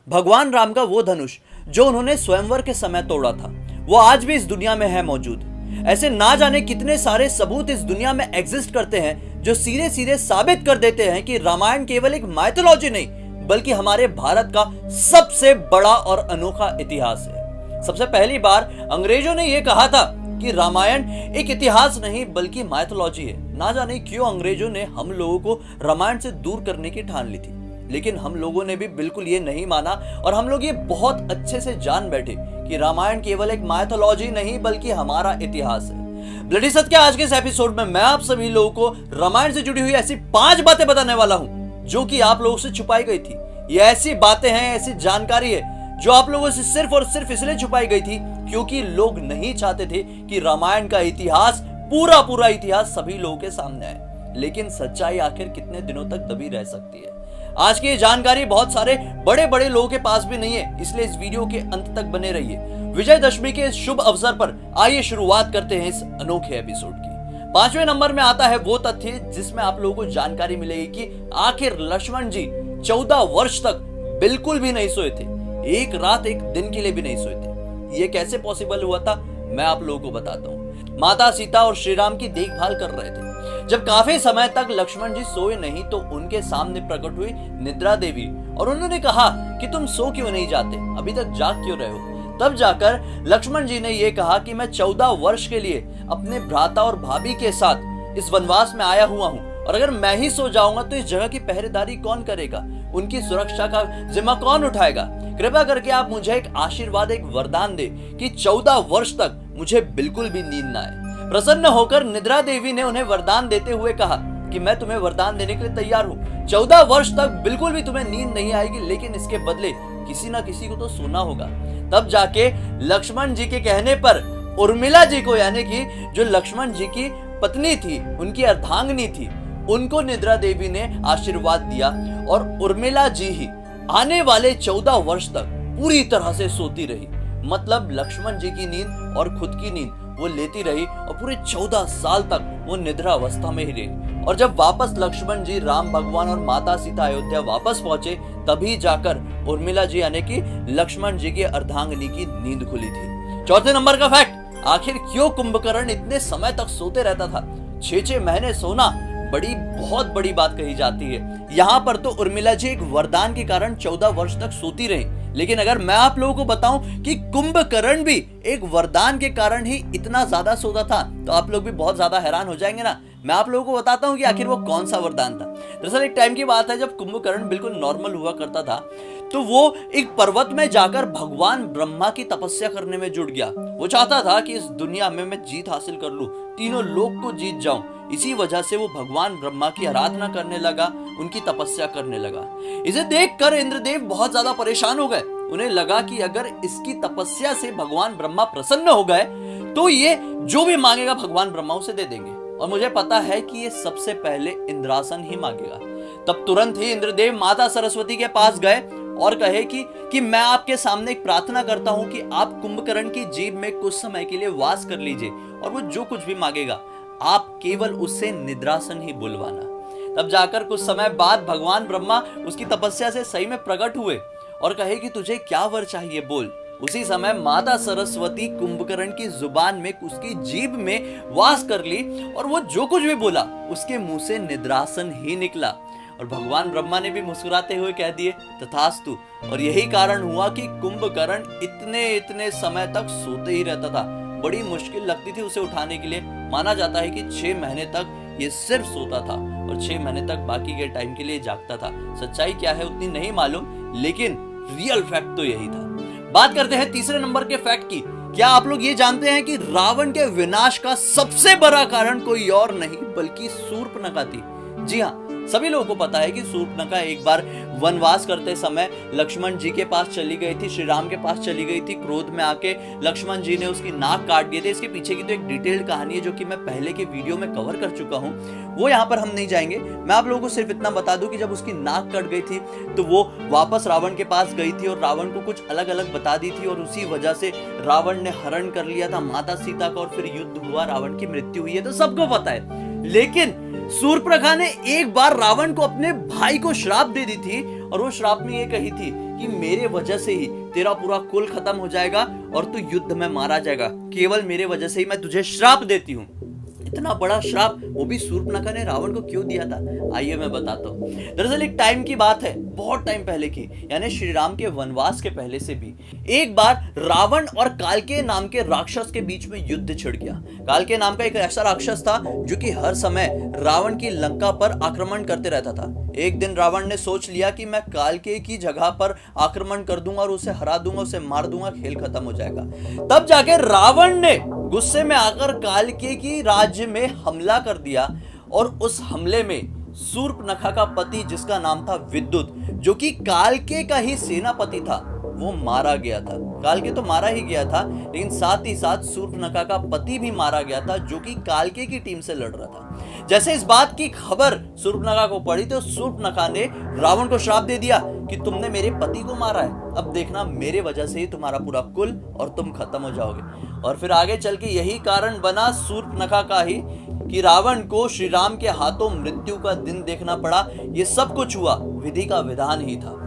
भगवान राम का वो धनुष जो उन्होंने स्वयंवर के समय तोड़ा था, वो आज भी इस दुनिया में है मौजूद। ऐसे ना जाने कितने सारे सबूत इस दुनिया में एग्जिस्ट करते हैं जो सीधे सीधे साबित कर देते हैं कि रामायण केवल एक माइथोलॉजी नहीं बल्कि हमारे भारत का सबसे बड़ा और अनोखा इतिहास है। सबसे पहली बार अंग्रेजों ने यह कहा था कि रामायण एक इतिहास नहीं बल्कि माइथोलॉजी है। ना जाने क्यों अंग्रेजों ने हम लोगों को रामायण से दूर करने की ठान ली थी, लेकिन हम लोगों ने भी बिल्कुल ये नहीं माना और हम लोग ये बहुत अच्छे से जान बैठे कि रामायण केवल एक माइथोलॉजी नहीं बल्कि हमारा इतिहास है। ब्लडी सत्य के आज के इस एपिसोड में मैं आप सभी लोगों को रामायण से जुड़ी हुई ऐसी 5 बातें बताने वाला हूं जो कि आप लोगों से छुपाई गई थी। ये ऐसी बातें हैं, ऐसी जानकारी है जो आप लोगों से सिर्फ और सिर्फ इसलिए छुपाई गई थी क्योंकि लोग नहीं चाहते थे कि रामायण का इतिहास पूरा इतिहास सभी लोगों के सामने आए। लेकिन सच्चाई आखिर कितने दिनों तक दबी रह सकती है? आज की ये जानकारी बहुत सारे बड़े लोगों के पास भी नहीं है, इसलिए इस वीडियो के अंत तक बने रहिए। विजयदशमी के इस शुभ अवसर पर आइए शुरुआत करते हैं इस अनोखे एपिसोड की। 5वें नंबर में आता है वो तथ्य जिसमें आप लोगों को जानकारी मिलेगी कि आखिर लक्ष्मण जी 14 वर्ष तक बिल्कुल भी नहीं सोए थे, एक रात एक दिन के लिए भी नहीं सोए थे। ये कैसे पॉसिबल हुआ था मैं आप लोगों को बताता हूँ। माता सीता और श्री राम की देखभाल कर रहे थे। जब काफी समय तक लक्ष्मण जी सोए नहीं तो उनके सामने प्रकट हुई निद्रा देवी और उन्होंने कहा कि तुम सो क्यों नहीं जाते, अभी तक जाग क्यों रहे हो? तब जाकर लक्ष्मण जी ने यह कहा कि मैं 14 वर्ष के लिए अपने भ्राता और भाभी के साथ इस वनवास में आया हुआ हूँ और अगर मैं ही सो जाऊंगा तो इस जगह की पहरेदारी कौन करेगा, उनकी सुरक्षा का जिम्मा कौन उठाएगा? कृपया करके आप मुझे एक आशीर्वाद, एक वरदान दे कि 14 वर्ष तक मुझे बिल्कुल भी नींद ना आए। प्रसन्न होकर निद्रा देवी ने उन्हें वरदान देते हुए कहा कि मैं तुम्हें वरदान देने के लिए तैयार हूँ। 14 वर्ष तक बिल्कुल भी तुम्हें नींद नहीं आएगी, लेकिन इसके बदले किसी ना किसी को तो सोना होगा। तब जाके लक्ष्मण जी के कहने पर उर्मिला जी को, यानी कि जो लक्ष्मण जी की पत्नी थी, उनकी अर्धांगिनी थी, उनको निद्रा देवी ने आशीर्वाद दिया और उर्मिला जी ही आने वाले 14 वर्ष तक पूरी तरह से सोती रही। मतलब लक्ष्मण जी की नींद और खुद की नींद वो लेती रही और पूरे 14 साल तक वो निद्रा अवस्था में ही रही। और जब वापस लक्ष्मण जी, राम भगवान और माता सीता अयोध्या वापस पहुंचे तभी जाकर उर्मिला जी यानी कि लक्ष्मण जी की अर्धांगिनी की नींद खुली थी। चौथे नंबर का फैक्ट, आखिर क्यों कुंभकर्ण इतने समय तक सोते रहता था? 6 महीने सोना बहुत बड़ी बात कही जाती है। यहाँ पर तो उर्मिला जी एक वरदान के कारण 14 वर्ष तक सोती रही, लेकिन अगर मैं आप लोगों को बताऊं कि कुंभकर्ण भी एक वरदान के कारण ही इतना ज्यादा सोता था तो आप लोग भी बहुत ज्यादा हैरान हो जाएंगे ना। मैं आप लोगों को बताता हूं कि आखिर वो कौन सा वरदान था। दरअसल एक टाइम की बात है जब कुंभकर्ण बिल्कुल नॉर्मल हुआ करता था तो वो एक पर्वत में जाकर भगवान ब्रह्मा की तपस्या करने में जुट गया। वो चाहता था कि इस दुनिया में मैं जीत हासिल कर लूं, तीनों लोक को जीत जाऊं। इसी वजह से वो भगवान ब्रह्मा की आराधना करने लगा, उनकी तपस्या करने लगा। इसे देखकर इंद्रदेव बहुत ज्यादा परेशान हो गए। उन्हें लगा कि अगर इसकी तपस्या से भगवान ब्रह्मा प्रसन्न हो गए तो ये जो भी मांगेगा भगवान ब्रह्मा उसे दे देंगे, और मुझे पता है कि ये सबसे पहले इंद्रासन ही मांगेगा। तब तुरंत ही इंद्रदेव माता सरस्वती के पास गए और कहे कि मैं आपके सामने एक प्रार्थना करता हूं कि आप कुंभकर्ण की जीभ में कुछ समय के लिए वास कर लीजिए और वो जो कुछ भी मांगेगा आप केवल उससे निद्रासन ही बुलवाना। तब जाकर कुछ समय बाद भगवान ब्रह्मा उसकी तपस्या से सही में प्रकट हुए और कहे कि तुझे क्या वर चाहिए बोल। उसी समय माता सरस्वती कुंभकर्ण की जुबान में, उसकी जीभ में वास कर ली और वो जो कुछ भी बोला उसके मुंह से निद्रासन ही निकला। और भगवान ब्रह्मा ने भी मुस्कुराते हुए कह दिए तथास्तु। और यही कारण हुआ कि कुंभकर्ण इतने समय तक सोते ही रहता था। बड़ी मुश्किल लगती थी उसे उठाने के लिए। माना जाता है कि 6 महीने तक ये सिर्फ सोता था और 6 महीने तक बाकी के टाइम के लिए जागता था। सच्चाई क्या है उतनी नहीं मालूम, लेकिन रियल फैक्ट तो यही था। बात करते हैं तीसरे नंबर के फैक्ट की। क्या आप लोग ये जानते हैं कि रावण के विनाश का सबसे बड़ा कारण कोई और नहीं बल्कि शूर्पणखा थी? जी हाँ, सभी लोगों को पता है कि शूर्पणखा एक बार वनवास करते समय लक्ष्मण जी के पास चली गई थी, श्री राम के पास चली गई थी। क्रोध में आके लक्ष्मण जी ने उसकी नाक काट दिए थे। इसके पीछे की तो एक डिटेल्ड कहानी है जो कि मैं पहले के वीडियो में कवर कर चुका हूं, वो यहाँ पर हम नहीं जाएंगे। मैं आप लोगों को सिर्फ इतना बता दूं कि जब उसकी नाक कट गई थी तो वो वापस रावण के पास गई थी और रावण को कुछ अलग अलग बता दी थी और उसी वजह से रावण ने हरण कर लिया था माता सीता का और फिर युद्ध हुआ, रावण की मृत्यु हुई है, तो सबको पता है। लेकिन शूर्पणखा ने एक बार रावण को अपने भाई को श्राप दे दी थी और वो श्राप में ये कही थी कि मेरे वजह से ही तेरा पूरा कुल खत्म हो जाएगा और तू युद्ध में मारा जाएगा, केवल मेरे वजह से ही मैं तुझे श्राप देती हूँ। इतना बड़ा श्राप वो भी शूर्पणखा ने रावण को क्यों दिया था, आइए मैं बताता हूँ। दरअसल एक टाइम की बात है, बहुत टाइम पहले की, यानी श्री राम के वनवास के पहले से भी। एक बार रावण और कालकेय नाम के राक्षस के बीच में युद्ध छिड़ गया। कालकेय नाम का एक ऐसा राक्षस था जो कि हर समय रावण की लंका पर आक्रमण करते रहता था। एक दिन रावण ने सोच लिया कि मैं कालकेय की जगह पर आक्रमण कर दूंगा और उसे हरा दूंगा, उसे मार दूंगा, खेल खत्म हो जाएगा। तब जाके रावण ने गुस्से में आकर कालकेय की राज्य में हमला कर दिया और उस हमले में शूर्पणखा का पति, जिसका नाम था विद्युत, जो कि कालकेय का ही सेनापति था, वो मारा गया था। कालकेय तो मारा ही गया था, लेकिन साथ ही साथ शूर्पणखा का पति भी मारा गया था, जो कि कालकेय की टीम से लड़ रहा था। जैसे इस बात की खबर शूर्पणखा को पड़ी तो शूर्पणखा ने रावण को श्राप दे दिया कि तुमने मेरे पति को मारा है, अब देखना मेरे वजह से ही तुम्हारा पूरा कुल और तुम खत्म हो जाओगे। और फिर आगे चल के यही कारण बना शूर्पणखा का ही कि रावण को श्री राम के हाथों मृत्यु का दिन देखना पड़ा। ये सब कुछ हुआ विधि का विधान ही था।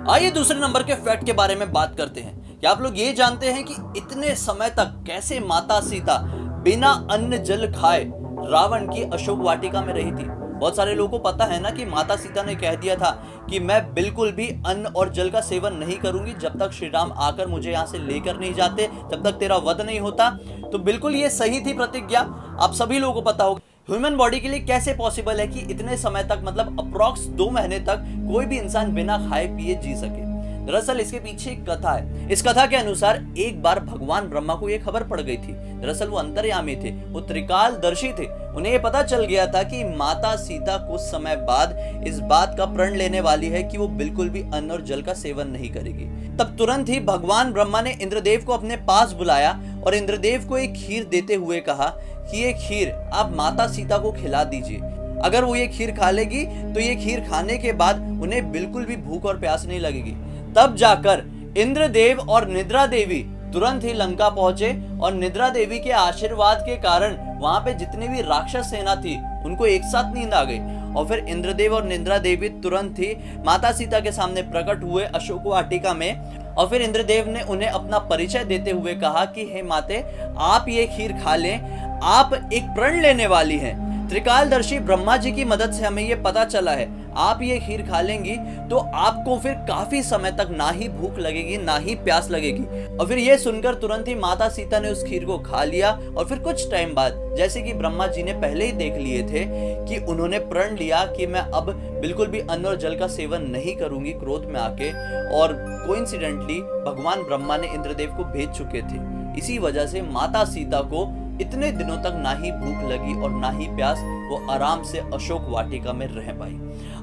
आइए दूसरे नंबर के फैक्ट के बारे में बात करते हैं। क्या आप लोग ये जानते हैं कि इतने समय तक कैसे माता सीता बिना अन्न जल खाए रावण की अशोक वाटिका में रही थी? बहुत सारे लोगों को पता है ना कि माता सीता ने कह दिया था कि मैं बिल्कुल भी अन्न और जल का सेवन नहीं करूंगी जब तक श्री राम आकर मुझे यहाँ से लेकर नहीं जाते, जब तक तेरा वध नहीं होता। तो बिल्कुल ये सही थी प्रतिज्ञा, आप सभी लोगों को पता होगा। ह्यूमन बॉडी के लिए कैसे पॉसिबल है कि इतने समय तक, मतलब अप्रॉक्स 2 महीने तक कोई भी इंसान बिना खाए पिए जी सके? दरअसल इसके पीछे एक कथा है। इस कथा के अनुसार एक बार भगवान ब्रह्मा को यह खबर पड़ गई थी। दरअसल वो अंतर्यामी थे, वो त्रिकालदर्शी थे। उन्हें ये पता चल गया था कि माता सीता कुछ समय बाद इस बात का प्रण लेने वाली है कि वो बिल्कुल भी अन्न और जल का सेवन नहीं करेगी। तब तुरंत ही भगवान ब्रह्मा ने इंद्रदेव को अपने पास बुलाया और इंद्रदेव को एक खीर देते हुए कहा कि ये खीर आप माता सीता को खिला दीजिए। अगर वो ये खीर खा लेगी तो ये खीर खाने के बाद उन्हें बिल्कुल भी भूख और प्यास नहीं लगेगी। तब जाकर इंद्रदेव और निद्रा देवी तुरंत ही लंका पहुंचे और निद्रा देवी के आशीर्वाद के कारण वहां पे जितनी भी राक्षस सेना थी उनको एक साथ नींद आ गई। और फिर इंद्रदेव और निद्रा देवी तुरंत ही माता सीता के सामने प्रकट हुए अशोक वाटिका में। और फिर इंद्रदेव ने उन्हें अपना परिचय देते हुए कहा कि हे माते, आप ये खीर खा लें, आप एक प्रण लेने वाली हैं। त्रिकालदर्शी ब्रह्मा जी की मदद से हमें ये पता चला है, आप ये खीर खा लेंगी तो आपको फिर काफी समय तक ना ही भूख लगेगी ना ही प्यास लगेगी। और फिर ये सुनकर तुरंत ही माता सीता ने उस खीर को खा लिया। और फिर कुछ टाइम बाद, जैसे कि ब्रह्मा जी ने पहले ही देख लिए थे कि उन्होंने प्रण लिया कि मैं अब बिल्कुल भी अन्न और जल का सेवन नहीं करूंगी क्रोध में आके, और कोइंसिडेंटली भगवान ब्रह्मा ने इंद्रदेव को भेज चुके थे। इसी वजह से माता सीता को इतने दिनों तक ना ही भूख लगी और ना ही प्यास, वो आराम से अशोक वाटिका में रह पाई।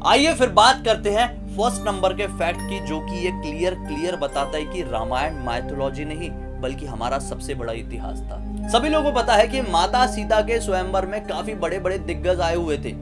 आइए फिर बात करते हैं फर्स्ट नंबर के फैक्ट की, जो कि ये क्लियर बताता है कि रामायण माइथोलॉजी नहीं बल्कि हमारा सबसे बड़ा इतिहास था। सभी लोगों को पता है कि माता सीता के स्वयंवर में काफी बड़े बड़े दिग्गज आए हुए थे।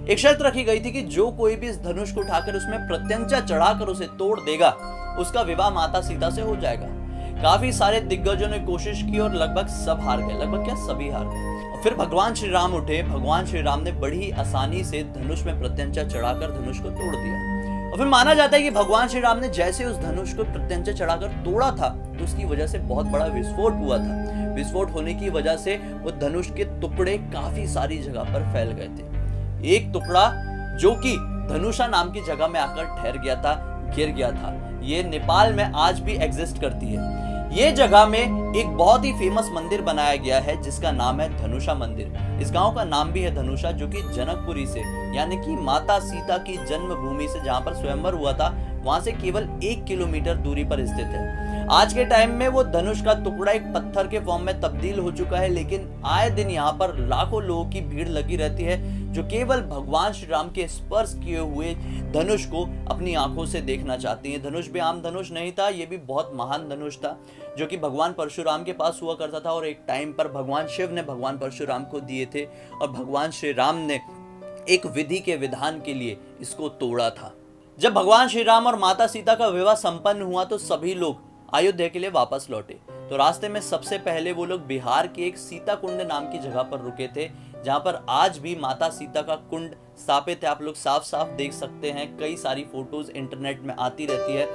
एक शर्त रखी गई थी कि जो कोई भी इस धनुष को उठाकर उसमें प्रत्यंचा चढ़ाकर उसे तोड़ देगा, उसका विवाह माता सीता से हो जाएगा। काफी सारे दिग्गजों ने कोशिश की और लगभग सब हार गए, लगभग क्या सभी हार गए। फिर भगवान श्री राम उठे। भगवान श्री राम ने बड़ी आसानी से धनुष में प्रत्यंचा चढ़ाकर धनुष को तोड़ दिया। और फिर माना जाता है कि भगवान श्री राम ने जैसे उस धनुष को प्रत्यंचा चढ़ाकर तोड़ा था तो उसकी वजह से बहुत बड़ा विस्फोट हुआ था। विस्फोट होने की वजह से वो धनुष के टुकड़े काफी सारी जगह पर फैल गए थे। एक टुकड़ा जो कि धनुषा नाम की जगह में आकर ठहर गया था, गिर गया था। ये नेपाल में आज भी एग्जिस्ट करती है। ये जगह में एक बहुत ही फेमस मंदिर बनाया गया है जिसका नाम है धनुषा मंदिर। इस गांव का नाम भी है धनुषा, जो कि जनकपुरी से, यानी कि माता सीता की जन्मभूमि से, जहां पर स्वयंवर हुआ था, वहां से केवल 1 किलोमीटर दूरी पर स्थित है। आज के टाइम में वो धनुष का टुकड़ा एक पत्थर के फॉर्म में तब्दील हो चुका है, लेकिन आए दिन यहाँ पर लाखों लोगों की भीड़ लगी रहती है जो केवल भगवान श्री राम के स्पर्श किए हुए धनुष को अपनी आंखों से देखना चाहती हैं। धनुष भी आम धनुष नहीं था, ये भी बहुत महान धनुष था जो कि भगवान परशुराम के पास हुआ करता था, और एक टाइम पर भगवान शिव ने भगवान परशुराम को दिए थे और भगवान श्री राम ने एक विधि के विधान के लिए इसको तोड़ा था। जब भगवान श्री राम और माता सीता का विवाह संपन्न हुआ तो सभी लोग अयोध्या के लिए वापस लौटे। तो रास्ते में सबसे पहले वो लोग बिहार के एक सीता कुंड नाम की जगह पर रुके थे, जहां पर आज भी माता सीता का कुंड स्थापित है। आप लोग साफ साफ देख सकते हैं, कई सारी फोटोज इंटरनेट में आती रहती है।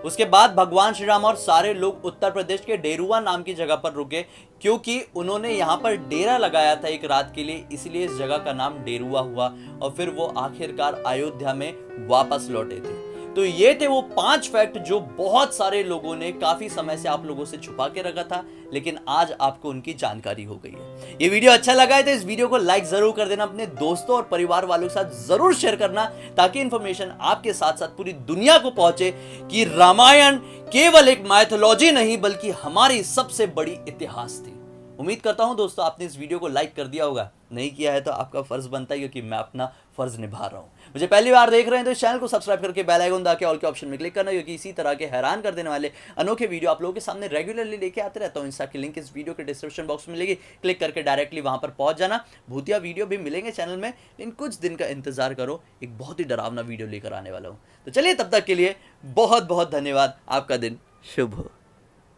उसके बाद भगवान श्री राम और सारे लोग उत्तर प्रदेश के डेरुआ नाम की जगह पर रुके, क्योंकि उन्होंने यहाँ पर डेरा लगाया था एक रात के लिए, इसलिए इस जगह का नाम डेरुआ हुआ। और फिर वो आखिरकार अयोध्या में वापस लौटे थे। तो ये थे वो 5 फैक्ट जो बहुत सारे लोगों ने काफी समय से आप लोगों से छुपा के रखा था, लेकिन आज आपको उनकी जानकारी हो गई है। ये वीडियो अच्छा लगा है तो इस वीडियो को लाइक जरूर कर देना, अपने दोस्तों और परिवार वालों के साथ जरूर शेयर करना, ताकि इंफॉर्मेशन आपके साथ साथ पूरी दुनिया को पहुंचे कि रामायण केवल एक माइथोलॉजी नहीं बल्कि हमारी सबसे बड़ी इतिहास थी। उम्मीद करता हूं दोस्तों आपने इस वीडियो को लाइक कर दिया होगा। नहीं किया है तो आपका फर्ज बनता है, क्योंकि मैं अपना फर्ज निभा रहा हूं। मुझे पहली बार देख रहे हैं तो इस चैनल को सब्सक्राइब करके बेल आइकन दबा के ऑल के ऑप्शन में क्लिक करना, क्योंकि इसी तरह के हैरान कर देने वाले अनोखे वीडियो आप लोगों के सामने रेगुलरली लेके आते रहता हूं। इंस्टा की लिंक इस वीडियो के डिस्क्रिप्शन बॉक्स में मिलेगी, क्लिक करके डायरेक्टली वहां पर पहुंच जाना। भूतिया वीडियो भी मिलेंगे चैनल में, लेकिन कुछ दिन का इंतजार करो, एक बहुत ही डरावना वीडियो लेकर आने वाला हूं। तो चलिए तब तक के लिए बहुत बहुत धन्यवाद। आपका दिन शुभ हो।